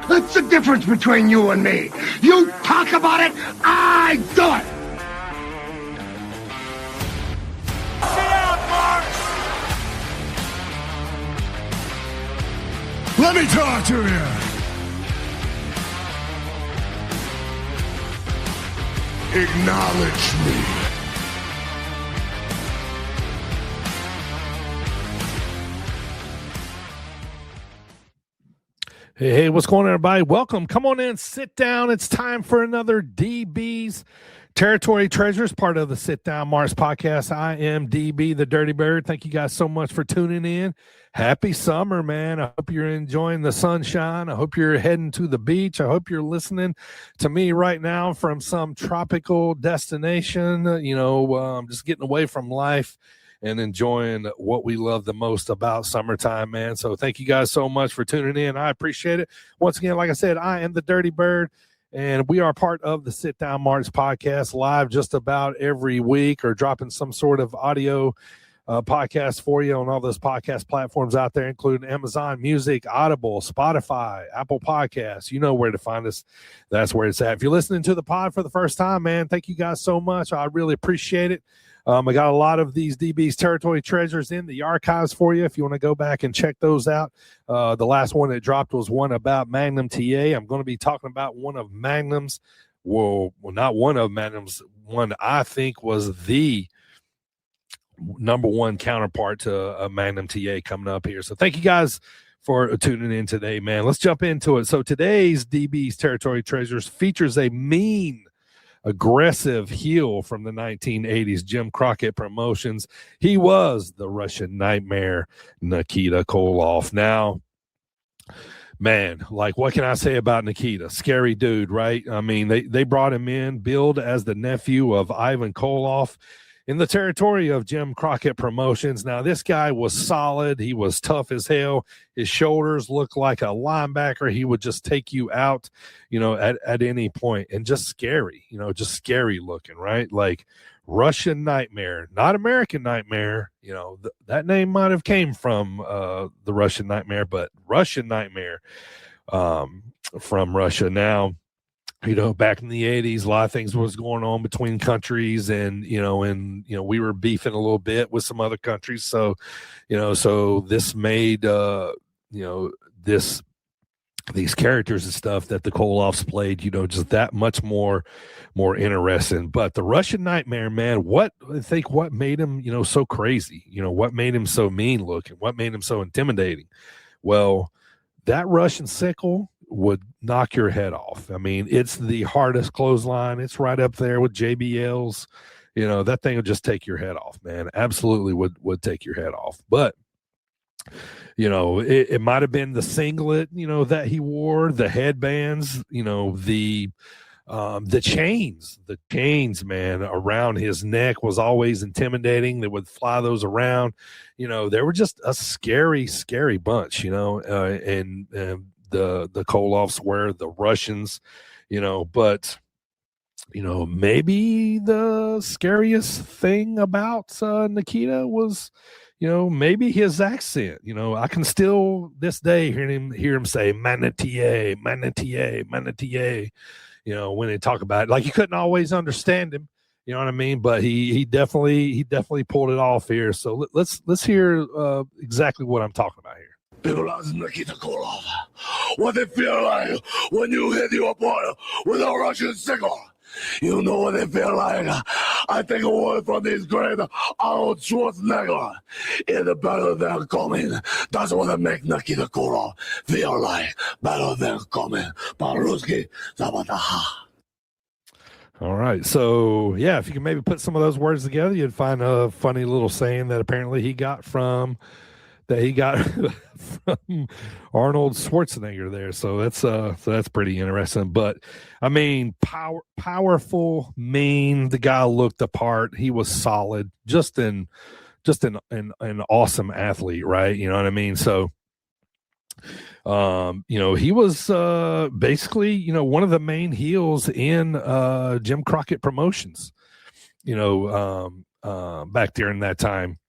That's the difference between you and me. You talk about it, I do it. Sit down, Mark. Let me talk to you. Acknowledge me. Hey, what's going on, everybody? Welcome. Come on in, sit down. It's time for another DB's Territory Treasures, part of the Sit Down Mars podcast. I am DB, the Dirty Bird. Thank you guys so much for tuning in. Happy summer, man. I hope you're enjoying the sunshine. I hope you're heading to the beach. I hope you're listening to me right now from some tropical destination, just getting away from life and enjoying what we love the most about summertime, man. So thank you guys so much for tuning in. I appreciate it. Once again, like I said, I am the Dirty Bird, and we are part of the Sit Down March podcast, live just about every week, or dropping some sort of audio podcast for you on all those podcast platforms out there, including Amazon Music, Audible, Spotify, Apple Podcasts. You know where to find us. That's where it's at. If you're listening to the pod for the first time, man, thank you guys so much. I really appreciate it. I got a lot of these DB's Territory Treasures in the archives for you if you want to go back and check those out. The last one that dropped was one about Magnum TA. I'm going to be talking about one of Magnum's, well, not one of Magnum's, one I think was the number one counterpart to Magnum TA coming up here. So thank you guys for tuning in today, man. Let's jump into it. So today's DB's Territory Treasures features a mean, aggressive heel from the 1980s Jim Crockett Promotions. He was the Russian Nightmare, Nikita Koloff. Now, man, like, what can I say about Nikita? Scary dude, right? I mean, they brought him in, billed as the nephew of Ivan Koloff in the territory of Jim Crockett Promotions. Now, this guy was solid. He was tough as hell. His shoulders looked like a linebacker. He would just take you out, at any point, and just scary, just scary looking, right? Like Russian Nightmare, not American Nightmare. That name might have came from the Russian Nightmare, but Russian Nightmare from Russia. Now, back in the 80s, a lot of things was going on between countries, and we were beefing a little bit with some other countries. So, so this made, these characters and stuff that the Koloffs played, just that much more interesting. But the Russian Nightmare, man, what made him, so crazy? What made him so mean looking? What made him so intimidating? Well, that Russian sickle would knock your head off. I mean, it's the hardest clothesline. It's right up there with JBL's. That thing would just take your head off, man. Absolutely would take your head off. But it might have been the singlet, that he wore, the headbands, the chains, man, around his neck was always intimidating. They would fly those around. They were just a scary, scary bunch, and the Koloffs were the Russians, but maybe the scariest thing about Nikita was, maybe his accent. I can still this day hear him say Manatier, Manatier, Manatier, when they talk about it. Like, you couldn't always understand him, you know what I mean? But he definitely pulled it off here. So let's hear exactly what I'm talking about here. People like Nikita Koloff. What they feel like when you hit your opponent with a Russian sickle. You know what they feel like. I take a word from this great Arnold Schwarzenegger. In the battle they're coming. That's what they make Nikita Koloff feel like. Battle they're coming. Paruski Zabataha. All right. So, yeah, if you can maybe put some of those words together, you'd find a funny little saying that apparently he got from Arnold Schwarzenegger there. So that's pretty interesting. But I mean, powerful, mean. The guy looked the part. He was solid. Just an awesome athlete, right? You know what I mean? So, he was basically, one of the main heels in Jim Crockett Promotions. Back during that time.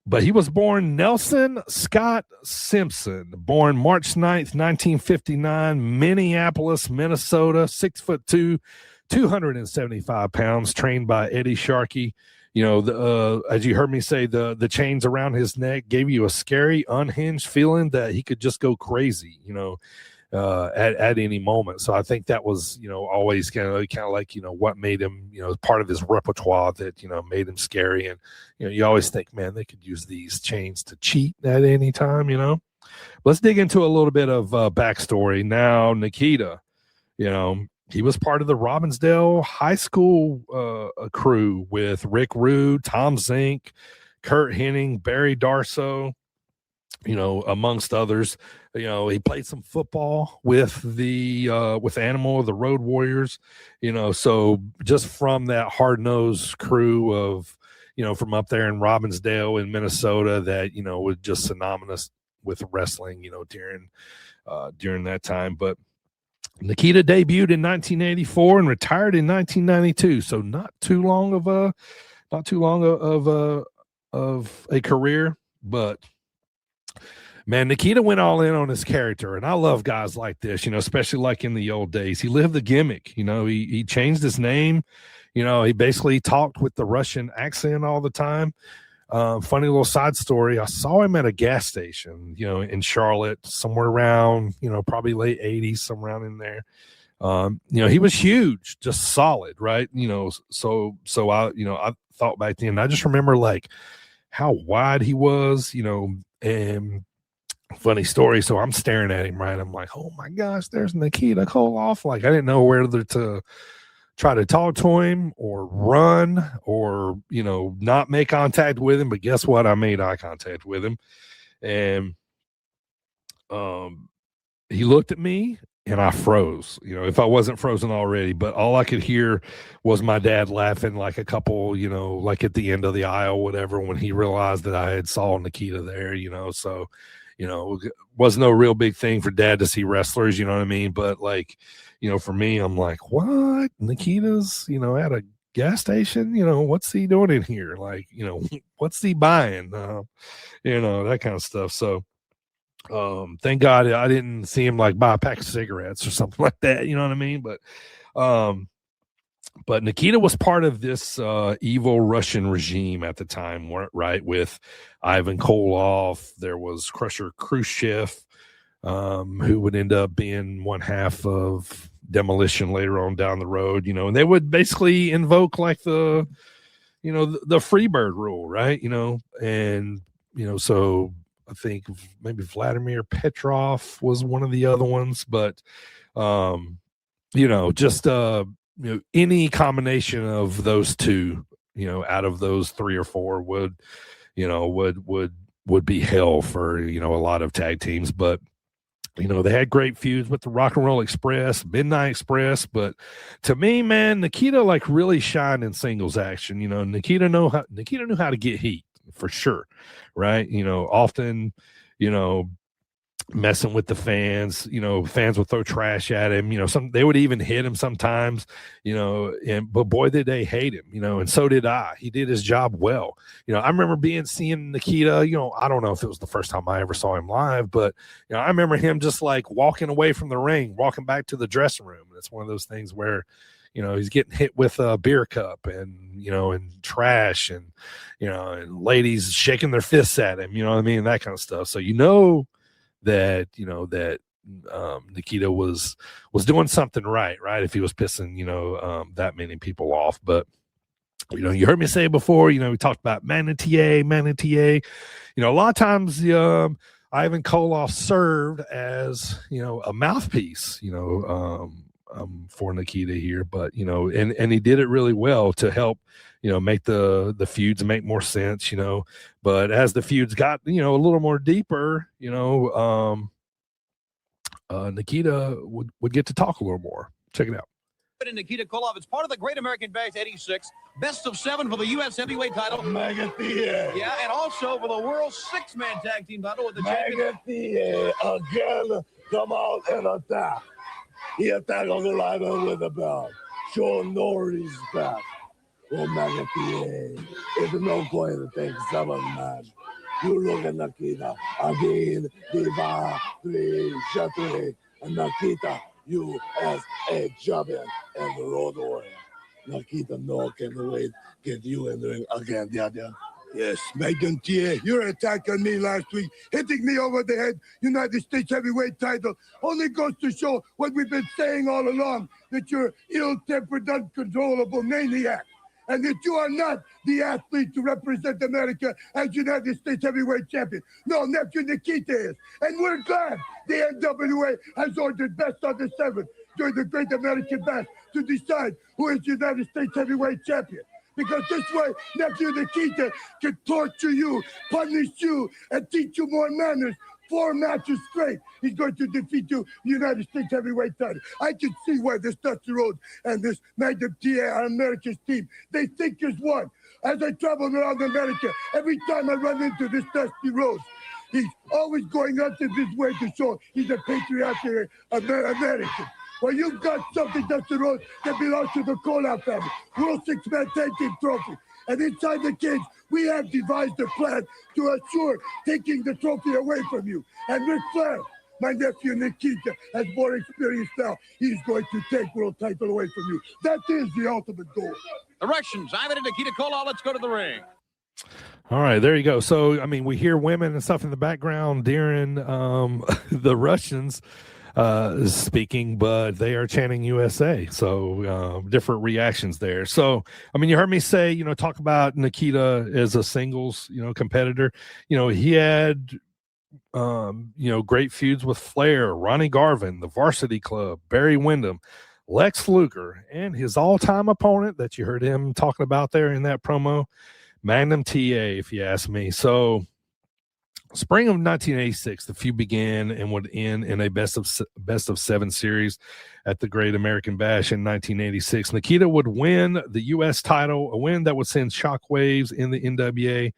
But he was born Nelson Scott Simpson, born March 9th, 1959, Minneapolis, Minnesota, 6'2", 275 pounds, trained by Eddie Sharkey. You know, as you heard me say, the chains around his neck gave you a scary, unhinged feeling that he could just go crazy, you know, at any moment. So I think that was, you know, always kind of like, you know, what made him, you know, part of his repertoire that, you know, made him scary. And, you know, you always think, man, they could use these chains to cheat at any time, you know. Let's dig into a little bit of backstory. Now, Nikita, you know, he was part of the Robbinsdale High School crew with Rick Rude, Tom Zink, Kurt Henning, Barry Darso, you know, amongst others. You know, he played some football with Animal, the Road Warriors, you know, so just from that hard-nosed crew of, you know, from up there in Robbinsdale in Minnesota that, you know, was just synonymous with wrestling, you know, during that time. But Nikita debuted in 1984 and retired in 1992, so not too long of a career. But man, Nikita went all in on his character, and I love guys like this, you know, especially like in the old days. He lived the gimmick, you know. He changed his name, you know. He basically talked with the Russian accent all the time. Funny little side story. I saw him at a gas station, you know, in Charlotte, somewhere around, you know, probably late 80s, somewhere around in there. You know, he was huge, just solid, right? You know, so I, you know, I thought back then, I just remember like how wide he was, you know, and funny story. So I'm staring at him, right? I'm like, oh my gosh, there's Nikita Koloff. Like, I didn't know whether to try to talk to him or run or, you know, not make contact with him. But guess what? I made eye contact with him. And he looked at me and I froze, you know, if I wasn't frozen already. But all I could hear was my dad laughing like a couple, you know, like at the end of the aisle, whatever, when he realized that I had saw Nikita there, you know. So, you know, it was no real big thing for dad to see wrestlers, you know what I mean? But like, you know, for me, I'm like, what? Nikita's, you know, at a gas station, you know, what's he doing in here? Like, you know, what's he buying? You know, that kind of stuff. So, thank God I didn't see him like buy a pack of cigarettes or something like that. You know what I mean? But Nikita was part of this evil Russian regime at the time, right? With Ivan Koloff, there was Crusher Khrushchev, who would end up being one half of Demolition later on down the road, you know, and they would basically invoke like the Freebird rule, right? You know, and, you know, so I think maybe Vladimir Petrov was one of the other ones, but, you know, just, you know, any combination of those two, you know, out of those three or four would be hell for, you know, a lot of tag teams. But, you know, they had great feuds with the Rock and Roll Express, Midnight Express. But to me, man, Nikita like really shined in singles action. You know, Nikita knew how to get heat for sure, right? You know, often, you know, messing with the fans, you know, fans would throw trash at him, you know, they would even hit him sometimes, you know, but boy, did they hate him, you know, and so did I. He did his job well. You know, I remember seeing Nikita, you know, I don't know if it was the first time I ever saw him live, but, you know, I remember him just like walking away from the ring, walking back to the dressing room. And it's one of those things where, you know, he's getting hit with a beer cup and, you know, and trash and, you know, and ladies shaking their fists at him, you know what I mean? That kind of stuff. So, you know, that Nikita was doing something right, if he was pissing, you know, that many people off. But, you know, you heard me say before, you know, we talked about Manatier. You know, a lot of times Ivan Koloff served as, you know, a mouthpiece, you know, for Nikita here. But, you know, and he did it really well to help, you know, make the feuds make more sense, you know. But as the feuds got, you know, a little more deeper, you know, Nikita would get to talk a little more. Check it out. And Nikita Koloff, it's part of the Great American Bash 86, best of 7 for the U.S. heavyweight title. Magathia. Yeah, and also for the world 6-man tag team title with the champion. Magathia again come out and attack. He attacked on the line with the belt. Show no respect. Oh, Magathia. It's no point to take 7 man. You look at Nikita again, Diva, 3, Shetty, and Nikita, USA champion and the road warrior. Nikita, no, can't wait, get you in the ring again, yeah. Yes, Magnum TA, your attack on me last week, hitting me over the head, United States heavyweight title, only goes to show what we've been saying all along, that you're ill-tempered, uncontrollable maniac, and that you are not the athlete to represent America as United States heavyweight champion. No, nephew Nikita is, and we're glad the NWA has ordered best of the 7 during the Great American Bash to decide who is United States heavyweight champion. Because this way, nephew Nikita can torture you, punish you, and teach you more manners. 4 matches straight, he's going to defeat you, United States heavyweight title. I can see why this Dusty Rhodes and this Magnum TA are America's team. They think is one. As I travel around America, every time I run into this Dusty Rhodes, he's always going out of his way to show he's a patriotic American. Well, you've got something, Dusty Rhodes, that belongs to the Koloff family. World 6-man tag team trophy. And inside the cage, we have devised a plan to assure taking the trophy away from you. And Ric Flair, my nephew Nikita, has more experience now. He's going to take world title away from you. That is the ultimate goal. The Russians, Ivan and Nikita Koloff, let's go to the ring. All right, there you go. So, I mean, we hear women and stuff in the background during the Russians speaking, but they are chanting USA. So different reactions there. So, I mean, you heard me say, talk about Nikita as a singles, competitor. He had, great feuds with Flair, Ronnie Garvin, the Varsity Club, Barry Windham, Lex Luger, and his all-time opponent that you heard him talking about there in that promo, Magnum TA, if you ask me. So, spring of 1986, the feud began and would end in a best of 7 series at the Great American Bash in 1986. Nikita would win the U.S. title, a win that would send shockwaves in the NWA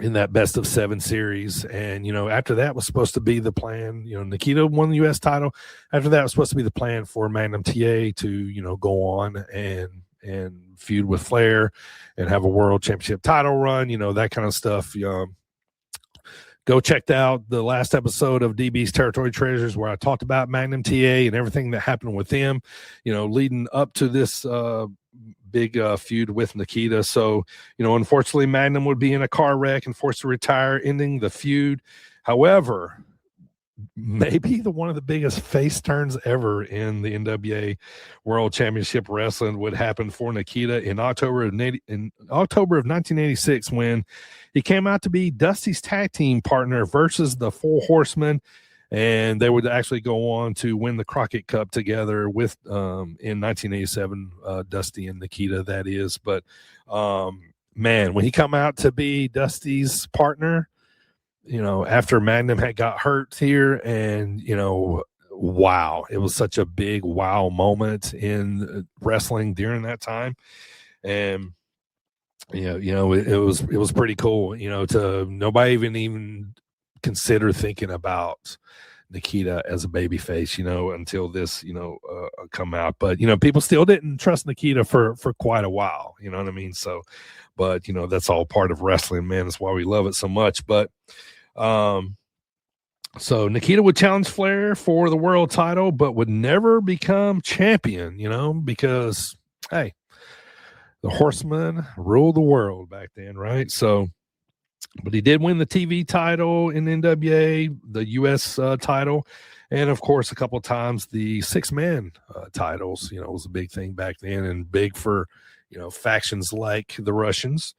in that best of 7 series. And, after that was supposed to be the plan. Nikita won the U.S. title. After that was supposed to be the plan for Magnum TA to, go on and feud with Flair and have a world championship title run, that kind of stuff. Go check out the last episode of DB's Territory Treasures where I talked about Magnum TA and everything that happened with them, leading up to this big feud with Nikita. So, unfortunately, Magnum would be in a car wreck and forced to retire, ending the feud. However, maybe one of the biggest face turns ever in the NWA World Championship Wrestling would happen for Nikita in October of 1986 when he came out to be Dusty's tag team partner versus the Four Horsemen, and they would actually go on to win the Crockett Cup together with in 1987, Dusty and Nikita, that is. But man, when he come out to be Dusty's partner, after Magnum had got hurt here, and, wow, it was such a big wow moment in wrestling during that time. And, it was pretty cool, to nobody even consider thinking about Nikita as a babyface, until this, come out. But, people still didn't trust Nikita for quite a while, you know what I mean? So, but, that's all part of wrestling, man. That's why we love it so much. But, so Nikita would challenge Flair for the world title, but would never become champion, because, hey, the Horsemen ruled the world back then, right? So, but he did win the TV title in NWA, the U.S. Title, and, of course, a couple of times the 6-man titles, was a big thing back then and big for, factions like the Russians.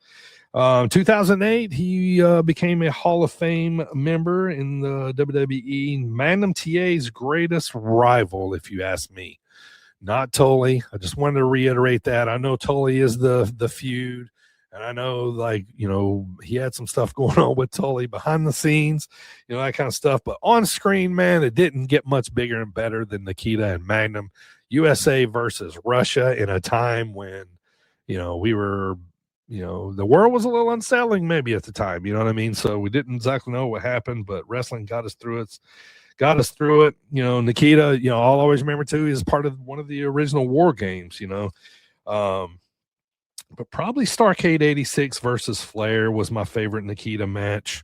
2008, he became a Hall of Fame member in the WWE. Magnum TA's greatest rival, if you ask me, not Tully. I just wanted to reiterate that. I know Tully is the feud, and I know, he had some stuff going on with Tully behind the scenes, that kind of stuff. But on screen, man, it didn't get much bigger and better than Nikita and Magnum. USA versus Russia in a time when, we were, the world was a little unsettling maybe at the time, you know what I mean? So we didn't exactly know what happened, but wrestling got us through it. Nikita, I'll always remember too, is part of one of the original War Games, but probably Starrcade 86 versus Flair was my favorite Nikita match.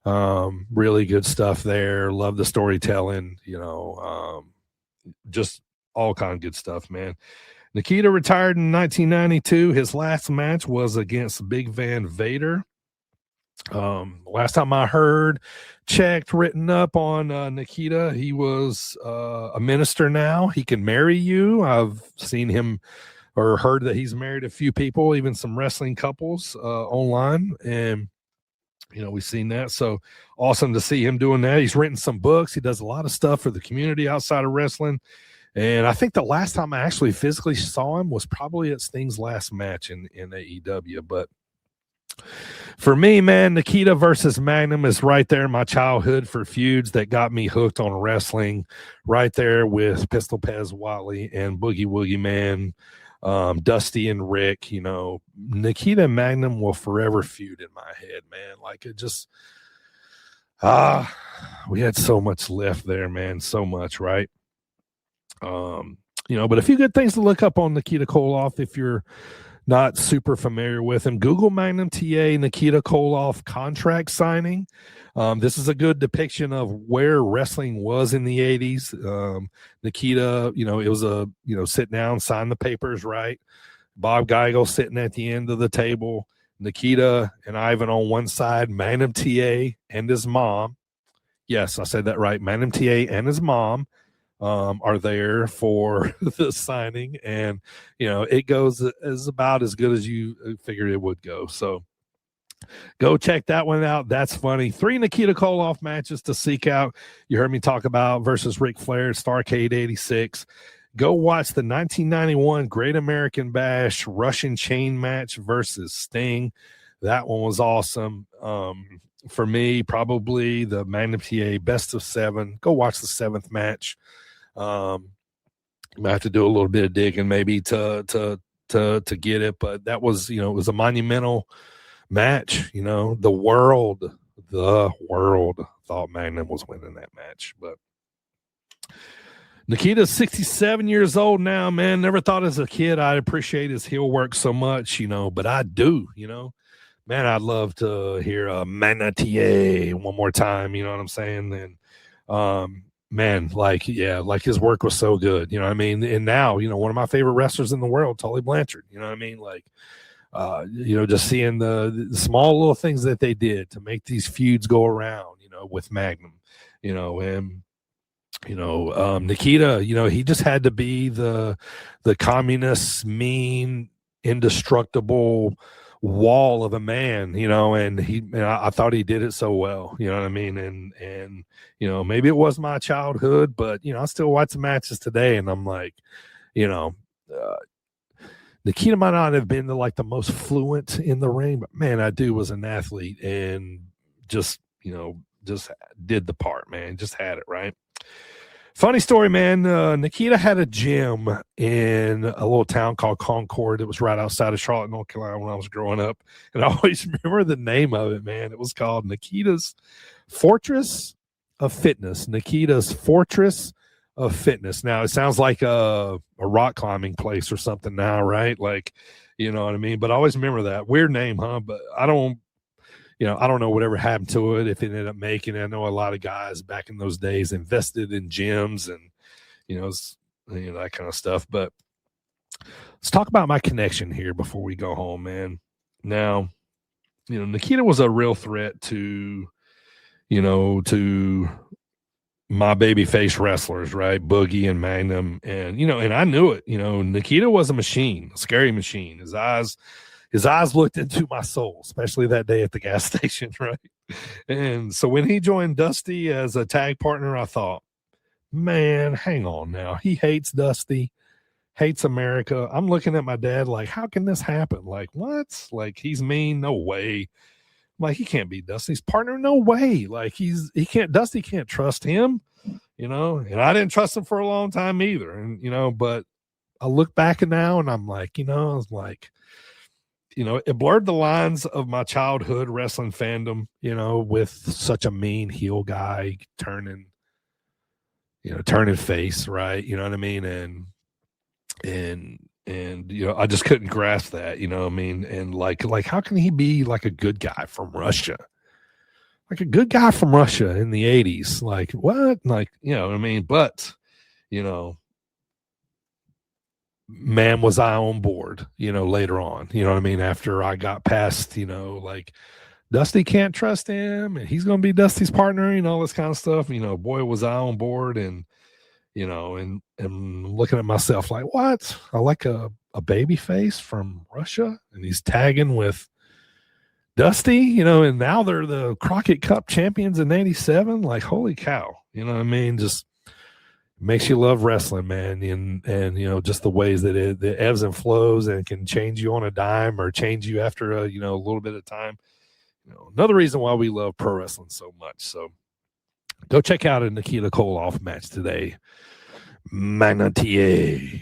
Really good stuff there. Love the storytelling, just all kind of good stuff, man. Nikita retired in 1992. His last match was against Big Van Vader. Last time I heard, checked, written up on Nikita, he was a minister now. He can marry you. I've seen him or heard that he's married a few people, even some wrestling couples online. And, we've seen that. So awesome to see him doing that. He's written some books. He does a lot of stuff for the community outside of wrestling. And I think the last time I actually physically saw him was probably at Sting's last match in AEW. But for me, man, Nikita versus Magnum is right there in my childhood for feuds that got me hooked on wrestling. Right there with Pistol Pez Wally and Boogie Woogie Man, Dusty and Rick. Nikita and Magnum will forever feud in my head, man. Like it just, we had so much left there, man. So much, right? But a few good things to look up on Nikita Koloff if you're not super familiar with him. Google Magnum TA Nikita Koloff contract signing. This is a good depiction of where wrestling was in the 80s. Nikita, it was a, sit down, sign the papers, right? Bob Geigel sitting at the end of the table. Nikita and Ivan on one side, Magnum TA and his mom. Yes, I said that right. Magnum TA and his mom are there for the signing, and it goes as about as good as you figured it would go. So go check that one out. That's funny. 3 Nikita Koloff matches to seek out. You heard me talk about versus Ric Flair, Starrcade 86. Go watch the 1991 Great American Bash Russian Chain match versus Sting. That one was awesome. For me, probably the Magnum TA best of 7. Go watch the 7th match. I have to do a little bit of digging maybe to get it, but that was, it was a monumental match. The world thought Magnum was winning that match, but Nikita's 67 years old now, man. Never thought as a kid I'd appreciate his heel work so much, but I do, man, I'd love to hear Magnum TA one more time, you know what I'm saying? And, man, like his work was so good, and now, one of my favorite wrestlers in the world, Tully Blanchard, just seeing the small little things that they did to make these feuds go around, with Magnum, and, Nikita, he just had to be the communist, mean, indestructible wall of a man, and I thought he did it so well, and maybe it was my childhood, but I still watch the matches today, and I'm like, Nikita might not have been the most fluent in the ring, but man, that dude was an athlete and just did the part, man, just had it right. Funny story, man. Nikita had a gym in a little town called Concord. It was right outside of Charlotte, North Carolina when I was growing up. And I always remember the name of it, man. It was called Nikita's Fortress of Fitness. Nikita's Fortress of Fitness. Now, it sounds like a rock climbing place or something now, right? Like, you know what I mean? But I always remember that. Weird name, huh? But I don't know whatever happened to it, if it ended up making it. I know a lot of guys back in those days invested in gyms and, that kind of stuff. But let's talk about my connection here before we go home, man. Now, Nikita was a real threat to my babyface wrestlers, right? Boogie and Magnum. And, and I knew it, Nikita was a machine, a scary machine. His eyes looked into my soul, especially that day at the gas station, right? And so when he joined Dusty as a tag partner, I thought, man, hang on now. He hates Dusty, hates America. I'm looking at my dad like, how can this happen? Like, what? Like, he's mean? No way. Like, he can't be Dusty's partner. No way. Like, Dusty can't trust him, and I didn't trust him for a long time either. And, but I look back now and I'm like, I was like, it blurred the lines of my childhood wrestling fandom, with such a mean heel guy turning face, right? You know what I mean? And And, I just couldn't grasp that, what I mean? And like, how can he be like a good guy from Russia? Like a good guy from Russia in the 80s. Like, what? Like, what I mean? But, man, was I on board, later on, what I mean? After I got past, like Dusty can't trust him and he's going to be Dusty's partner and all this kind of stuff. Boy, was I on board. And, and looking at myself like, what? I like a baby face from Russia and he's tagging with Dusty, and now they're the Crockett Cup champions in 87. Like, holy cow. What I mean? Just makes you love wrestling, man. And just the ways that it ebbs and flows and can change you on a dime or change you after a little bit of time. Another reason why we love pro wrestling so much. So go check out a Nikita Koloff match today. Magna TA.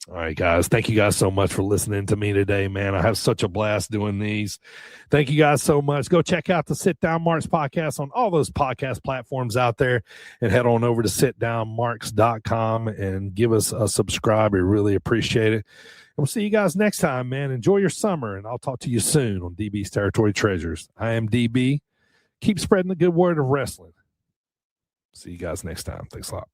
All right, guys. Thank you guys so much for listening to me today, man. I have such a blast doing these. Thank you guys so much. Go check out the Sit Down Marks podcast on all those podcast platforms out there and head on over to sitdownmarks.com and give us a subscribe. We really appreciate it. And we'll see you guys next time, man. Enjoy your summer, and I'll talk to you soon on DB's Territory Treasures. I am DB. Keep spreading the good word of wrestling. See you guys next time. Thanks a lot.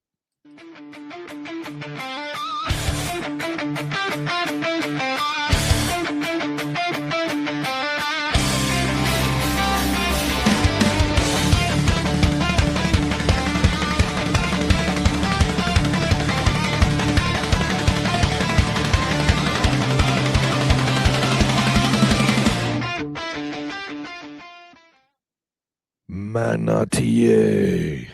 Manatier.